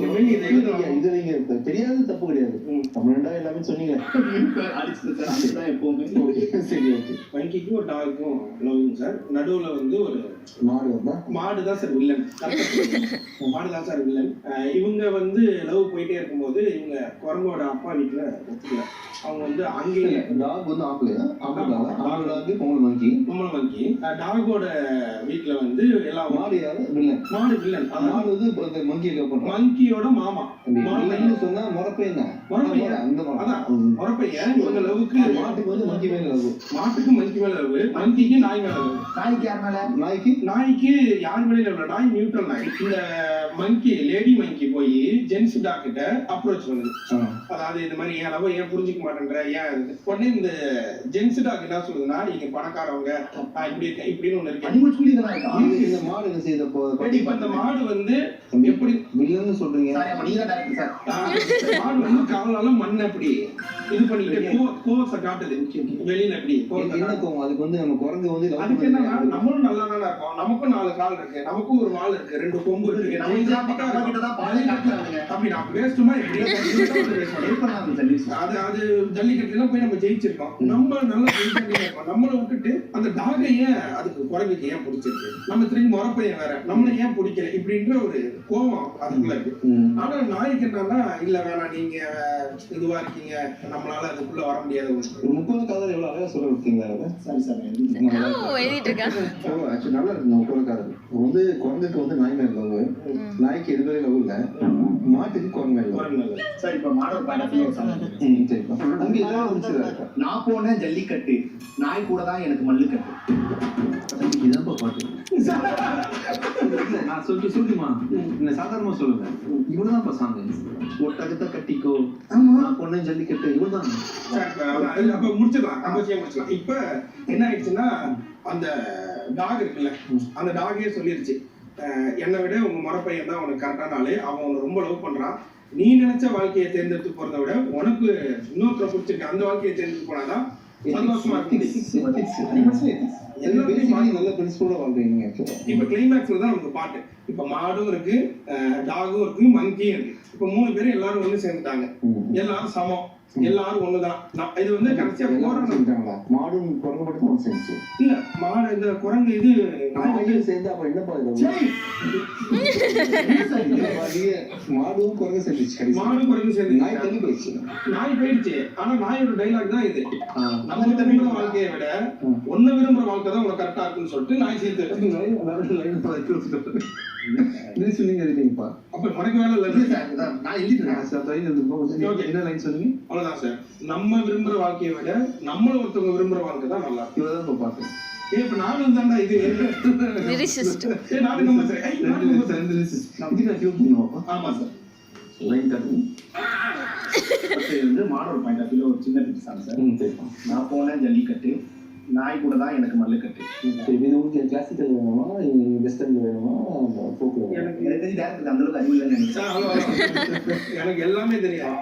இது நீங்க தெரியாது தப்பு கிடையாது. தமிழ்டா எல்லாமே சொன்னீங்க. சரி ஓகே. மங்கிக்கும் ஒரு டாகுக்கும் லவ்ங்க சார். நடுவுல வந்து ஒரு மாடு தான் சார் வில்லன். மாடு தான் சார் வில்லன். இவங்க வந்து லவ் போயிட்டே இருக்கும்போது இவங்க குரங்கோட அப்பா வீட்டுல ஒத்துக்கல. அவங்க வந்து அங்கேயே டாக் வந்து ஆம்பளையா ஆம்பளை பொம்பளை மங்கி டாகோட வீட்டுல வந்து எல்லா மாடு யாரு வில்லன். மாடு வில்லன். மாடு வந்து மங்கி மங்கியோட மாமா. சொன்னா முறப்பையன் அந்த முறப்பையன் இவங்க லவ்வுக்கு மாட்டுக்கு வந்து மங்கி மேல லவ். மாட்டுக்கு மங்கி மேல லவ். மங்கிக்கு நாய் மேல லவ். நாய்க்கு யார் மேல? நாய்க்கு யார் மேல இல்ல. நாய் நியூட்ரல் நாய். இந்த மங்கி லேடி மங்கி போய் ஜென்ஸ் டாக் கிட்ட அப்ரோச் பண்ணுது. அதாவது இந்த மாதிரி ஏன் லவ் ஏன் புரிஞ்சுக்க மாட்டேன்ற ஏன் உடனே இந்த ஜென்ஸ் டாக் என்ன சொல்லுதுன்னா நீங்க பணக்காரவங்க இப்படி இப்படின்னு ஒண்ணு இருக்கு. இந்த மாடு என்ன செய்தப்போ இப்ப இந்த மாடு வந்து எப்படி வில்லன்னு சொல்றீங்க? மாடு வந்து காலால மண் அப்படி இது பண்ணிட்டு கோவத்தை காட்டுது வெளியில அப்படி. என்ன கோவம்? அதுக்கு வந்து நம்ம குரங்கு வந்து அதுக்கு என்ன நம்மளும் நல்லா தானே இருக்கோம். நமக்கும் 4 கால் இருக்கு. நமக்கும் ஒரு வால் இருக்கு. 2 கொம்பு இருக்கு. அப்படி நான் பேசணுமா அது ஜல்லிக்கட்டுல போய் நம்ம ஜெயிச்சிருக்கோம். நம்ம நல்லா இருக்கோம். நம்மளை விட்டுட்டு அந்த டாகை ஏன் அதுக்கு குரங்குக்கு ஏன் பிடிச்சிருக்கு? நம்ம திரும்பி முறப்பையன் வேற நம்மளை ஏன் பிடிக்கல இப்படின்ற ஒரு கோவம் அதுக்குள்ள இருக்கு. ஆனா நாய்க்கு என்னன்னா இல்ல வேணாம் நீங்க இதுவா இருக்கீங்க நம்மளால அதுக்குள்ள வர முடியாது. 30 காதல் எவ்வளவு அழகா சொல்ல விட்டீங்களா? சரி சார் எழுதிட்டு இருக்கா. ஆக்சுவலி நல்லா இருக்கு 30 காதல். வந்து குரங்குக்கு வந்து நாய் மேல லவ், நாய்க்கு எதுவே லவ் இல்ல, மாட்டுக்கு குரங்கு மேல லவ். சரி இப்ப மாடல் பாயிண்ட் சரிப்பா அங்க இதெல்லாம் வந்துச்சு. நான் போன ஜல்லிக்கட்டு நாய் கூட தான் எனக்கு மல்லுக்கட்டு. இதான்ப்பா பாட்டு. நான் சொல்லிட்டுமா என்ன சாதாரணமா சொல்லுங்க. இவ்வளவுதான்ப்பா சாங். ஒட்டகத்தை கட்டிக்கோ நான் பொண்ணு ஜல்லிக்கட்டு இவ்வளவுதான். அப்ப முடிச்சிடலாம். இப்ப என்ன ஆயிடுச்சுன்னா அந்த டாக் இருக்குல்ல அந்த டாகே சொல்லிருச்சு என்னை விட உங்க முறப்பையன் தான் உனக்கு கரெக்டான ஆளு. அவன் உன்னை ரொம்ப லவ் பண்றான். நீ நினைச்ச வாழ்க்கையை தேர்ந்தெடுத்து போறதை விட உனக்கு இன்னொருத்தர பிடிச்சிருக்கு அந்த வாழ்க்கையை தேர்ந்தெடுத்து போனாதான் சந்தோஷமா இருக்கு. நல்ல பிரின்சிபலா வாழ்றீங்க. இப்ப கிளைமேக்ஸ்ல தான் நமக்கு பாட்டு. இப்ப மாடும் இருக்கு, டாகும் இருக்கு, மங்கியும் இருக்கு. இப்ப 3 பேரும் எல்லாரும் ஒண்ணு சேர்ந்துட்டாங்க. எல்லாரும் சமம், எல்லாரும் ஒண்ணுதான். இது வந்து கடைசியா போறாங்க. மாடும் குரங்கு மட்டும் ஒன்று சேர்ந்துச்சு. இல்ல மாடு இந்த குரங்கு இது நாய் சேர்ந்து அப்ப என்ன பண்ணுது? மாடும் குரங்கு சேர்ந்துச்சு. மாடு குரங்கு சேர்ந்து நாய் தள்ளி போயிடுச்சு. நாய் போயிடுச்சு. ஆனா நாயோட டைலாக் தான் இது. நம்ம விரும்புற வாழ்க்கையை விட ஒன்னு விரும்புற வாழ்க்கை தான் உனக்கு கரெக்டா இருக்குன்னு சொல்லிட்டு நாய் சேர்த்து சொன்னீங்கப்பா. அப்ப உனக்கு வேலை இல்லை. நான் எழுதிட்டேன். என்ன லைன் சொன்னீங்க? அவ்வளவுதான் சார். நம்ம விரும்புற வாழ்க்கையை விட நம்மள ஒருத்தவங்க விரும்புற வாழ்க்கை தான் நல்லா இருக்கு. இவ்வளவுதான் இப்ப பார்த்தேன். இப்ப நானும் தாண்டா இது ஆமா சார். லைன் காட்டுங்க. வந்து மாடோட பாயிண்ட் ஆஃப் வியூல ஒரு சின்ன டிப்ஸ் தான் சார். நான் போன ஜல்லிக்கட்டு நாய் கூட தான் எனக்கு மல்லுக்கட்டு. இது உங்களுக்கு கிளாசிக்கல் வேணுமா வெஸ்டர்ன் வேணுமா ஃபோக் எனக்கு அந்த அளவுக்கு அறிவு இல்லைன்னு நினைக்கிறேன். சார் அவ்வளோ எனக்கு எல்லாமே தெரியும்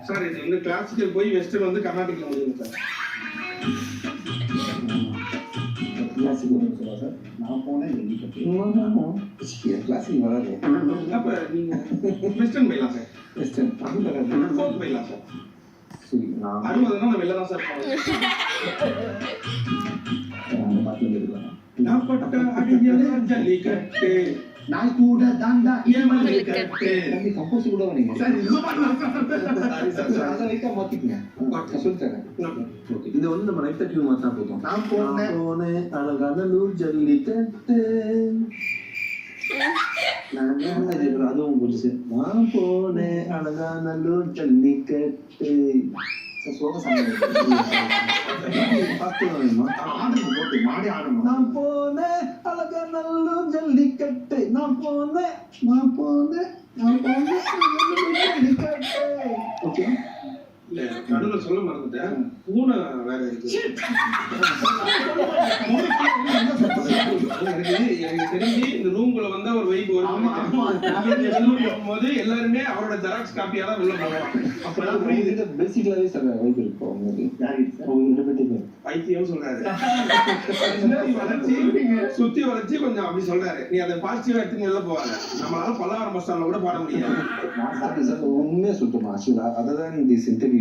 சார். இது வந்து கிளாசிக்கல் போய் வெஸ்டர்ன் வந்து கர்நாடிக்ல முடியும் சார். கிளாசிக் வேணும் சொல்லுவா சார். நான் போனேன் ஜல்லிக்கட்டு. கிளாசிக் வராது. அப்ப நீங்க வெஸ்டர்ன் போயிடலாம் சார். வெஸ்டர்ன் அது வராது. ஃபோக் போயிடலாம் சார். சரி நான் 60 நான் வெளில தான் சார் போனேன். அந்த பாட்டில் இருக்கலாம். நான் பட்ட அடியல ஜல்லிக்கட்டு நான் கூட தாண்டா ஏமல்லிக்கட்டு. தம்பி கம்போஸ் கூட வரீங்க. சார் இது பண்ணலாம் சாரி சார். அதை லைட்டாக மாற்றிக்கங்க. நான் சொல்லித்தரேன். ஓகே இதை வந்து நம்ம லைட்டாக டியூன் மாற்றினா போதும். நான் போனேன் போனேன் அழகானலூர் ஜல்லிக்கட்டு. அதுவும் புதுசு. நான் போனேன் அழகானலூர் ஜல்லிக்கட்டு. சார் சோக சம்பளம் பார்த்து வேணுமா? ஆடணும் போட்டு மாடி ஆடணும். நான் போனேன் அழகானலூர் ஜல்லிக்கட்டு. நான் போனேன் ஜல்லிக்கட்டு. ஓகே இல்ல நடுவுல சொல்ல மறந்துட்டேன். பூனை வேற இருக்கு. எனக்கு தெரிஞ்சு இந்த ரூம்குள்ள வந்தா ஒரு வைப் வரும். போது எல்லாருமே அவரோட ஜெராக்ஸ் காப்பியா தான் உள்ள போவாங்க. அப்பதான் புரியுது. பேசிக்கலாவே சார் வைப் இருக்கும் உங்களுக்கு. யாருக்கு சார்? உங்களுக்கு பத்தி பைத்தியம் சொல்றாரு. சுத்தி வளைச்சு கொஞ்சம் அப்படி சொல்றாரு. நீ அதை பாசிட்டிவா எடுத்து வெளில போவாங்க. நம்மளால பல்லாவரம் பஸ் ஸ்டாண்ட்ல கூட பாட முடியாது. சார் உண்மையா சொல்லிட்டோமா? ஆக்சுவலா அததான் இந்த இன்டர்வியூ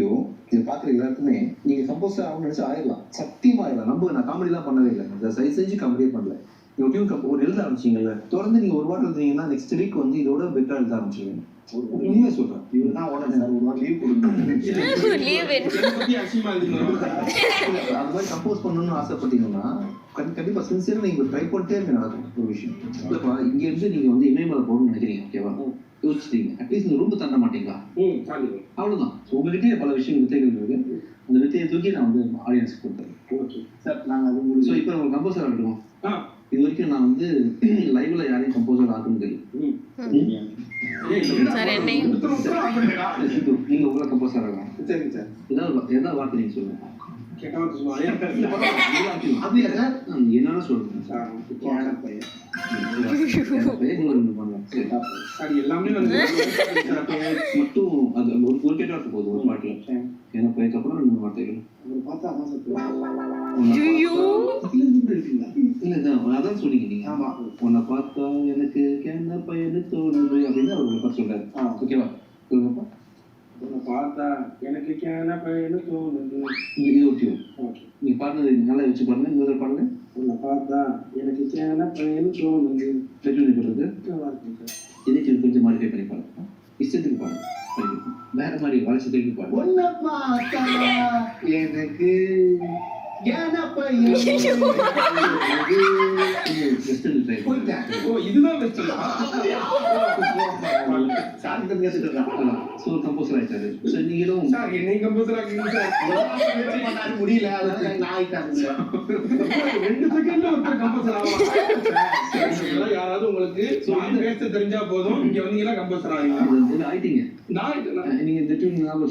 இது பாக்குற எல்லாருக்குமே நீங்க கம்போசர் ஆகணும்னு நினைச்சு ஆயிடலாம். சத்தியமா ஆயிடலாம். நம்ம நான் காமெடி எல்லாம் பண்ணவே இல்லை. இந்த சைஸ் செஞ்சு காமெடியே பண்ணல. நீங்க டியூன் ஒரு எழுத ஆரம்பிச்சீங்கல்ல, தொடர்ந்து நீங்க ஒரு வாரம் எழுதுனீங்கன்னா நெக்ஸ்ட் வீக் வந்து இதோட பெட்டரா எழுத ஆரம்பிச்சிருவீங்க. உண்மையா சொல்றேன். இவர் தான் ஓட சார் ஒரு வாரம் லீவ் கொடுங்க. லீவ் என்னை பத்தி அசிங்கமா எழுதிக்கணும். அது மாதிரி கம்போஸ் பண்ணணும்னு ஆசைப்பட்டீங்கன்னா கண்டிப்பா சின்சியரா நீங்க ட்ரை பண்ணிட்டே இருக்க நடக்கும் ஒரு விஷயம். இல்லப்பா இங்க இருந்து நீங்க வந்து இமயமலை போகணும்னு நினைக்கிறீங்க, ஓகேவா? யோசிச்சிட்டீங்க. அட்லீஸ்ட் இந்த ரூம் தாண்ட மாட்டீங்களா? அவ்வளவுதான். உங்ககிட்டயே பல விஷயம் வித்தைகள் இருக்கு. அந்த வித்தையை தூக்கி நான் வந்து ஆடியன்ஸ்க்கு கொடுத்துறேன். சார் நாங்க அது உங்களுக்கு ஸோ இப்போ நம்ம கம்போசர் ஆகிடுவோம். இது வரைக்கும் நான் வந்து லைவ்ல யாரையும் கம்போசர் ஆகணும் தெரியும். சார் என்னையும் நீங்க உங்களை கம்போசர் ஆகலாம். சரிங்க சார். ஏதாவது வார்த்தை நீங்க சொல்லுங்க. கேட்டவன் சொல்லுவாங்க. அப்படியா சார்? என்னன்னா சொல்லுங்க. அது எல்லாமே வந்து மட்டும் அது ஒரு கேட்டா இருக்க போகுது ஒரு பாட்டுல. ஏன்னா அதுக்கப்புறம் 2 வார்த்தைகள் அவர் பார்த்தா தான் சார் ஐயோ இல்ல அதான் சொன்னீங்க நீங்க. ஆமா. உன்னை பார்த்தா எனக்கு என்ன பையனு தோணுது அப்படின்னு அவர் பார்த்து சொல்றாரு. ஓகேவா? சொல்லுங்கப்பா. உன்னை பார்த்தா எனக்கு கேன பையனு தோணுது. இது ஒரு டியூன். நீங்க பாடுறது நல்லா வச்சு பாருங்க. இந்த பாடுங்க. உன்னை பார்த்தா எனக்கு கேன பையனு தோணுது. டியூன் போடுறது நல்லா இருக்கு சார். இதே டியூன் கொஞ்சம் மாடிஃபை பண்ணி பாருங்க. இஷ்டத்துக்கு பாருங்க. வேற மாதிரி வளர்ச்சி திருப்பி பாருங்க. உன்னை பார்த்தா எனக்கு கேன பையன் போயிட்டேன். ஓ இதுதான் பெஸ்ட். சார் கிட்ட பேசிட்டு இருக்கான். ஸோ கம்போசர் ஆயிட்டாரு. ஸோ நீங்களும் சார் என்னை கம்போசர் ஆக்குங்க சார். முடியல அதனால நான் ஆயிட்டேன். 2 செகண்ட்ல ஒருத்தர் கம்போசர் ஆகலாம். யாராவது உங்களுக்கு பேச தெரிஞ்சா போதும் இங்க வந்தீங்கன்னா கம்போசர் ஆகலாம். ஆயிட்டீங்க. நான் நீங்க இந்த டியூன் ஞாபகம்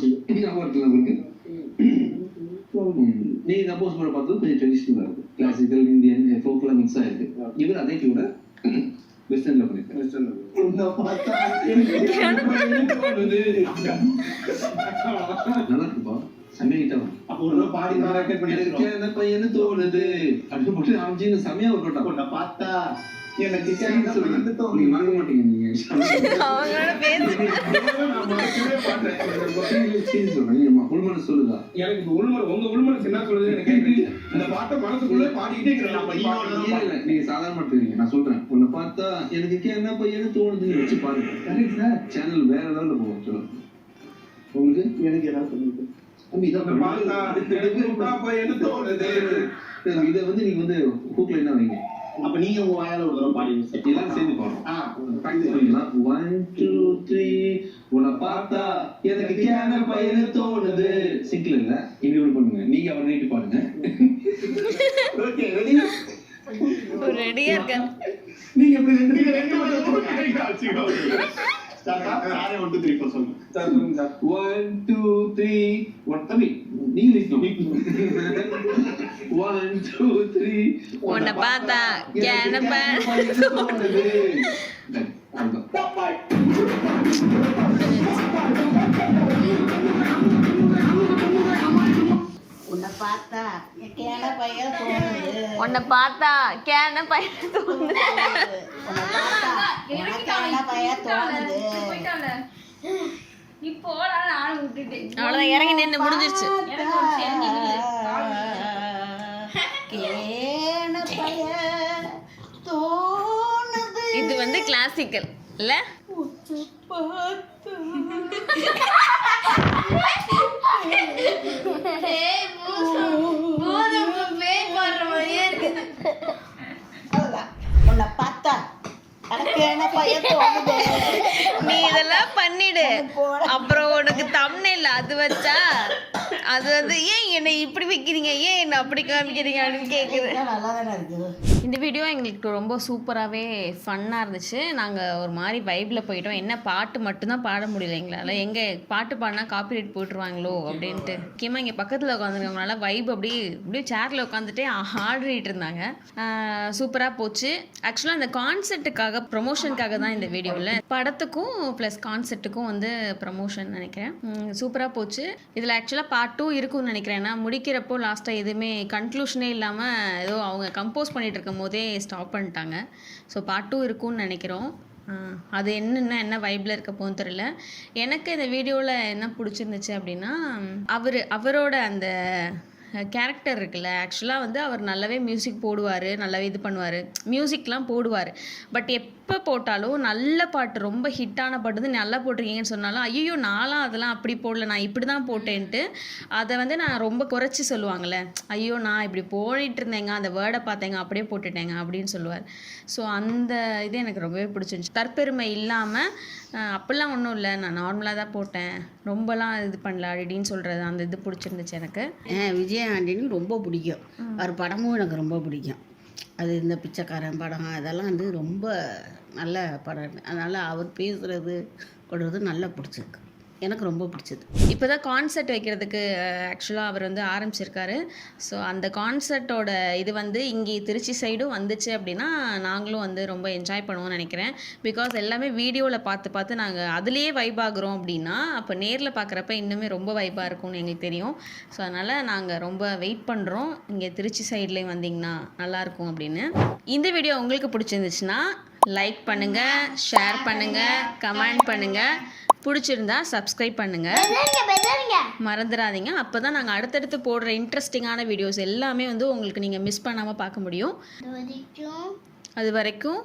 இருக்குல்ல உங்களுக்கு? நீங்க கம்போஸ் பண்ண பார்த்தது கொஞ்சம் ட்ரெடிஷ்னலா இருக்கு. கிளாசிக்கல் இந்தியன் ஃபோக்லாம் மிக்ஸ் ஆயிருக்கு. இவர் அதே டியூனை வெஸ்டர்ன்ல பண்ணிருக்காரு. நல்லா இருக்குப்பா. செம்மையா அப்போ ஒரு பாடி நான் ரெக்கார்ட் பண்ணிருக்கேன். என்ன பையனு தோணுது அப்படின்னு போட்டு ஆரம்பிச்சு செம்மையா ஒரு கோட்டா. உன்னை பார்த்தா எனக்கு நீங்க மறக்க மாட்டீங்க. நீங்க அவங்களோட பேச உள்மனு சொல்லுதா? எனக்கு உள்மன் உங்க உள்மனசு என்ன சொல்லுது எனக்கு கேட்குறீங்க. இந்த பாட்டை மனசுக்குள்ள பாடிக்கிட்டே இருக்கிறேன். நீங்க சாதாரண எடுத்துக்கிறீங்க. நான் சொல்றேன். உன்னை பார்த்தா எனக்கு என்ன பையனு தோணுதுன்னு வச்சு பாருங்க. சேனல் வேற லெவல்ல போகும். சொல்லுங்க உங்களுக்கு எனக்கு என்ன சொல்லுங்க. பார்த்தா எனக்கு பையனு தோணுது. இதை வந்து நீங்க வந்து ஹூக்ல என்ன வைங்க. அப்ப நீங்க உங்க வாயால ஒரு தடவை பாடி எல்லாரும் சேர்ந்து பாடுறோம். 1 2 3 உன்னை பார்த்தா எனக்கு கேன பையனு தோணுது. சிங்கிள் இல்ல இப்படி பண்ணுங்க. நீங்க அவர் நீட்டு பாடுங்க. Okay ready? ரெடியா இருக்க. நீங்க எப்படி ரெண்டு சாரே 1 2 3 4 சொல்லுங்க. சார் சொல்லுங்க சார். 1 2 3 1 தம்பி நீங்க லிஸ்ட் 1 2 3 உன்னை பார்த்தா கேனப்ப உன்னை பார்த்தா கேன பையன் தோணுது. உன்னை பார்த்தா கேன பையன் தோணுது. உன்னை பார்த்தா உனக்கான பையன் தோணுது. அவ்வளவுதான், இறங்கி நின்று முடிஞ்சிருச்சு. கேன பையன் தோணுது. இது வந்து கிளாசிக்கல் இல்ல? அதுதான். உன்னை பார்த்தா கேன பையன் தோணுது. நீ இதெல்லாம் பண்ணிடு, அப்புறம் உனக்கு தம்ப்நெயில் அது வச்சா அது வந்து ஏன் என்னை இப்படி வைக்கிறீங்க, ஏன் என்ன அப்படி காமிக்கிறீங்க அப்படின்னு கேட்குது. நல்லா தானே இருக்குது. இந்த வீடியோ எங்களுக்கு ரொம்ப சூப்பராகவே ஃபன்னாக இருந்துச்சு. நாங்கள் ஒரு மாதிரி வைப்பில் போயிட்டோம். என்ன பாட்டு மட்டும்தான் பாட முடியல எங்களால். எங்கே பாட்டு பாடினா காப்பிரைட் போட்டுருவாங்களோ அப்படின்ட்டு. முக்கியமாக இங்கே பக்கத்தில் உட்காந்துருக்கவங்களால வைப் அப்படியே சேரில் உட்காந்துட்டே ஆடிட்டு இருந்தாங்க. சூப்பராக போச்சு. ஆக்சுவலாக அந்த கான்செர்ட்டுக்காக ப்ரமோஷனுக்காக தான் இந்த வீடியோவில், படத்துக்கும் ப்ளஸ் கான்செர்ட்டுக்கும் வந்து ப்ரமோஷன் நினைக்கிறேன். சூப்பராக போச்சு. இதில் ஆக்சுவலாக பார்ட் 2 இருக்கும்னு நினைக்கிறேன். ஏன்னா முடிக்கிறப்போ லாஸ்ட்டாக எதுவுமே கன்க்ளூஷனே இல்லாமல் ஏதோ அவங்க கம்போஸ் பண்ணிகிட்டு இருக்கும் போதே ஸ்டாப் பண்ணிட்டாங்க. ஸோ பார்ட் 2 இருக்கும்னு நினைக்கிறோம். அது என்ன வைப்பில் இருக்க போகுன்னு தெரியல. எனக்கு இந்த வீடியோவில் என்ன பிடிச்சிருந்துச்சு அப்படின்னா, அவரோட அந்த கேரக்டர் இருக்குல்ல, ஆக்சுவலாக வந்து அவர் நல்லாவே மியூசிக் போடுவார், நல்லாவே இது பண்ணுவார், மியூசிக்லாம் போடுவார். பட் எப்போ போட்டாலும் நல்ல பாட்டு, ரொம்ப ஹிட்டான பாட்டு வந்து நல்லா போட்டிருக்கீங்கன்னு சொன்னாலும் ஐயோ நான்லாம் அதெல்லாம் அப்படி போடல, நான் இப்படி தான் போட்டேன்ட்டு அதை வந்து நான் ரொம்ப குறைச்சி சொல்லுவாங்கள்ல. ஐயோ நான் இப்படி போயிட்டு இருந்தேங்க, அந்த வேர்டை பார்த்தேங்க, அப்படியே போட்டுட்டேங்க அப்படின்னு சொல்லுவார். ஸோ அந்த இது எனக்கு ரொம்பவே பிடிச்சிருந்துச்சு. தற்பெருமை இல்லாமல் அப்படிலாம் ஒன்றும் இல்லை, நான் நார்மலாக தான் போட்டேன், ரொம்பலாம் இது பண்ணல அப்படின்னு சொல்கிறது, அந்த இது பிடிச்சிருந்துச்சு எனக்கு. விஜய் ஆண்டனி ரொம்ப பிடிக்கும். அவர் படமும் எனக்கு ரொம்ப பிடிக்கும். அது இந்த பிச்சைக்காரன் படம் அதெல்லாம் வந்து ரொம்ப நல்ல படம். அதனால் அவர் பேசுகிறது கொடுறது நல்லா பிடிச்சிருக்கு, எனக்கு ரொம்ப பிடிச்சது. இப்போ தான் கான்சர்ட் வைக்கிறதுக்கு ஆக்சுவலாக அவர் வந்து ஆரம்பிச்சிருக்காரு. ஸோ அந்த கான்சர்ட்டோட இது வந்து இங்கே திருச்சி சைடும் வந்துச்சு அப்படின்னா நாங்களும் வந்து ரொம்ப என்ஜாய் பண்ணுவோம்னு நினைக்கிறேன். பிகாஸ் எல்லாமே வீடியோவில் பார்த்து நாங்கள் அதுலேயே வைப் ஆகுறோம் அப்படின்னா அப்போ நேரில் பார்க்குறப்ப இன்னுமே ரொம்ப வைப்பாக இருக்கும்னு எங்களுக்கு தெரியும். ஸோ அதனால் நாங்கள் ரொம்ப வெயிட் பண்ணுறோம், இங்கே திருச்சி சைட்லேயும் வந்தீங்கன்னா நல்லாயிருக்கும் அப்படின்னு. இந்த வீடியோ உங்களுக்கு பிடிச்சிருந்துச்சுன்னா லைக் பண்ணுங்கள், ஷேர் பண்ணுங்கள், கமெண்ட் பண்ணுங்கள். பிடிச்சிருந்தா சப்ஸ்கிரைப் பண்ணுங்கள், மறந்துடாதீங்க. அப்போ தான் நாங்கள் அடுத்தடுத்து போடுற இன்ட்ரெஸ்டிங்கான வீடியோஸ் எல்லாமே வந்து உங்களுக்கு நீங்கள் மிஸ் பண்ணாமல் பார்க்க முடியும். அது வரைக்கும்